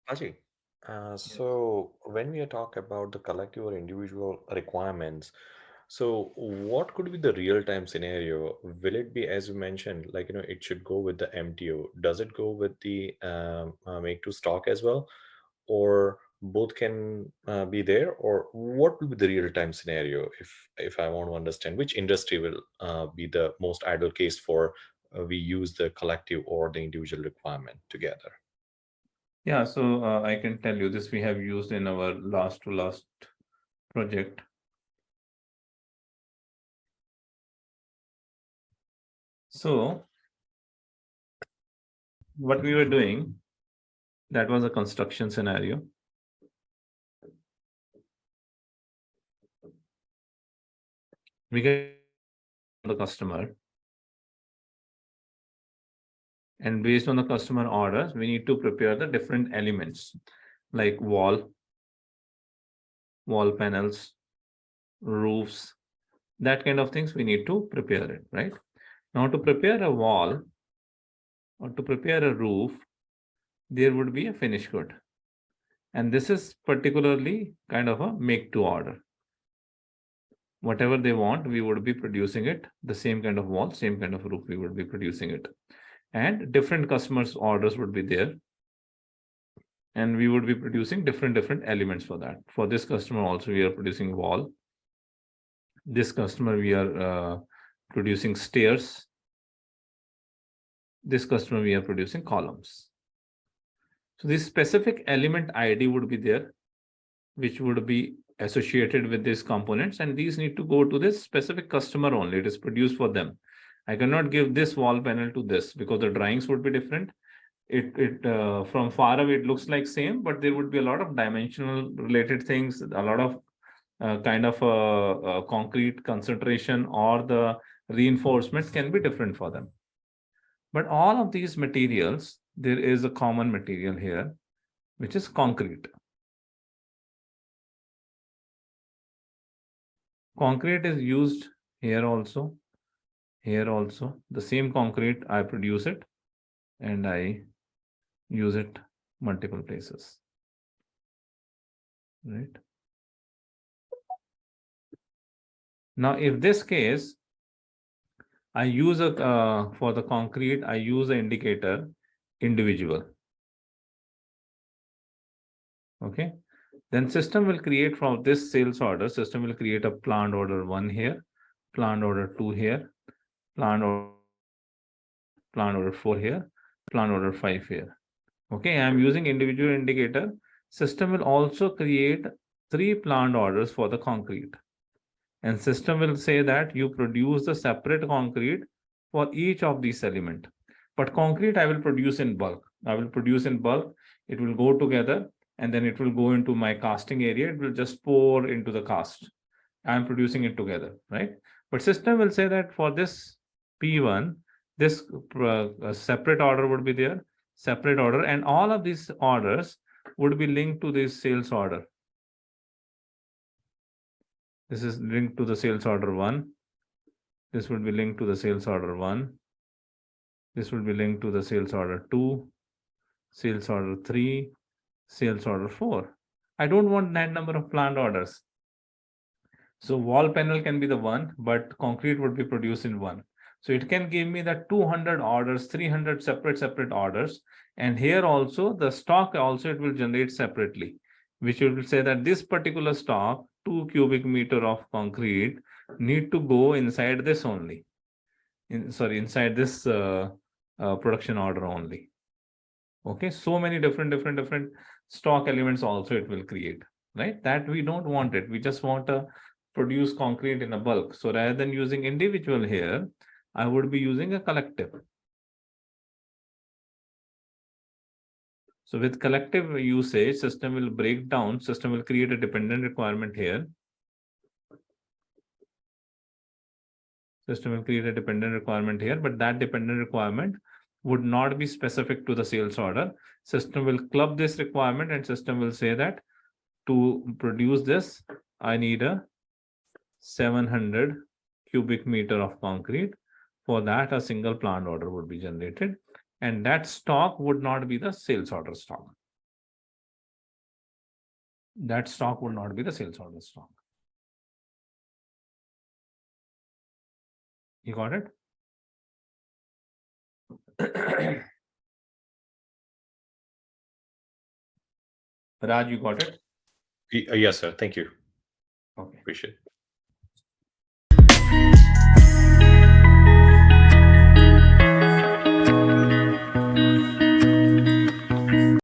Ajay, Yes. so when we talk about the collective or individual requirements, so what could be the real-time scenario? Will it be, as you mentioned, like, it should go with the MTO? Does it go with the make to stock as well? Or both can be there? Or what will be the real-time scenario if I want to understand which industry will be the most ideal case for we use the collective or the individual requirement together? Yeah, so I can tell you this we have used in our last to last project. So what we were doing, that was a construction scenario. We get the customer, and based on the customer orders, we need to prepare the different elements like wall panels, roofs, that kind of things we need to prepare it, right? Now to prepare a wall or to prepare a roof, there would be a finished good. And this is particularly kind of a make to order. Whatever they want, we would be producing it. The same kind of wall, same kind of roof, we would be producing it. And different customers' orders would be there. And we would be producing different elements for that. For this customer also, we are producing wall. This customer, we are producing stairs. This customer, we are producing columns. So this specific element ID would be there, which would be associated with these components, and these need to go to this specific customer only. It is produced for them. I cannot give this wall panel to this because the drawings would be different. It from far away it looks like same, but there would be a lot of dimensional related things, a lot of kind of concrete concentration or the reinforcement can be different for them. But all of these materials, there is a common material here, which is concrete. Concrete is used here also, the same concrete. I produce it and I use it multiple places, right? Now, if this case, I use a for the concrete, I use an indicator individual. Okay. Then system will create from this sales order, system will create a plant order 1 here, plant order 2 here, plant order 4 here, plant order 5 here. Okay, I'm using individual indicator. System will also create 3 plant orders for the concrete. And system will say that you produce the separate concrete for each of these element. But concrete I will produce in bulk. I will produce in bulk. It will go together and then it will go into my casting area. It will just pour into the cast. I'm producing it together, right? But system will say that for this P1, this separate order would be there, separate order, and all of these orders would be linked to this sales order. This is linked to the sales order 1. This would be linked to the sales order 1. This will be linked to the sales order 2, sales order 3, sales order 4. I don't want that number of plant orders. So wall panel can be the one, but concrete would be produced in one. So it can give me the 200 orders, 300 separate orders. And here also the stock also it will generate separately, which will say that this particular stock, 2 cubic meter of concrete need to go inside this only. Inside this production order only. Okay, so many different stock elements also it will create, right? That we don't want it. We just want to produce concrete in a bulk. So rather than using individual here, I would be using a collective. So with collective usage, system will break down, system will create a dependent requirement here. System will create a dependent requirement here, but that dependent requirement would not be specific to the sales order. System will club this requirement and system will say that to produce this, I need a 700 cubic meter of concrete. For that, a single plant order would be generated, and that stock would not be the sales order stock. that stock would not be the sales order stock. You got it? Raj, you got it? Yes, sir. Thank you. Okay. Appreciate it.